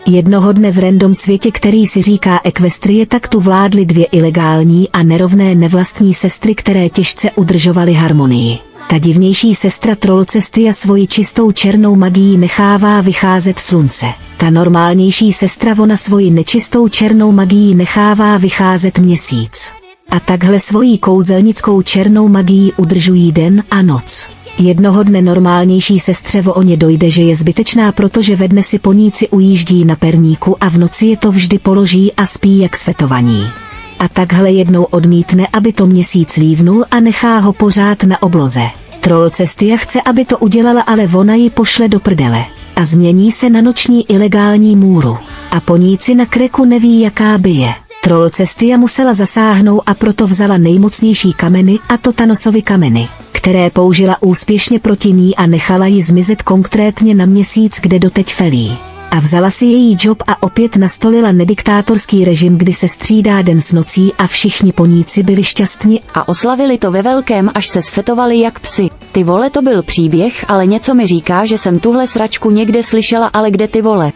Jednoho dne v random světě, který si říká Equestrie, tak tu vládly dvě ilegální a nerovné nevlastní sestry, které těžce udržovaly harmonii. Ta divnější sestra Trollcestia svoji čistou černou magií nechává vycházet slunce. Ta normálnější sestra ona svoji nečistou černou magií nechává vycházet měsíc. A takhle svojí kouzelnickou černou magií udržují den a noc. Jednoho dne normálnější sestře o ně dojde, že je zbytečná, protože ve dne si poníci ujíždí na perníku a v noci je to vždy položí a spí jak svetovaní. A takhle jednou odmítne, aby to měsíc lívnul a nechá ho pořád na obloze. Trollcestia chce, aby to udělala, ale ona ji pošle do prdele. A změní se na noční ilegální můru. A poníci na kreku neví, jaká by je. Trollcestia musela zasáhnout a proto vzala nejmocnější kameny, a to Thanosovy kameny, které použila úspěšně proti ní a nechala ji zmizet konkrétně na měsíc, kde doteď felí. A vzala si její job a opět nastolila nediktátorský režim, kdy se střídá den s nocí a všichni poníci byli šťastní a oslavili to ve velkém, až se sfetovali jak psi. Ty vole, to byl příběh, ale něco mi říká, že jsem tuhle sračku někde slyšela, ale kde ty vole?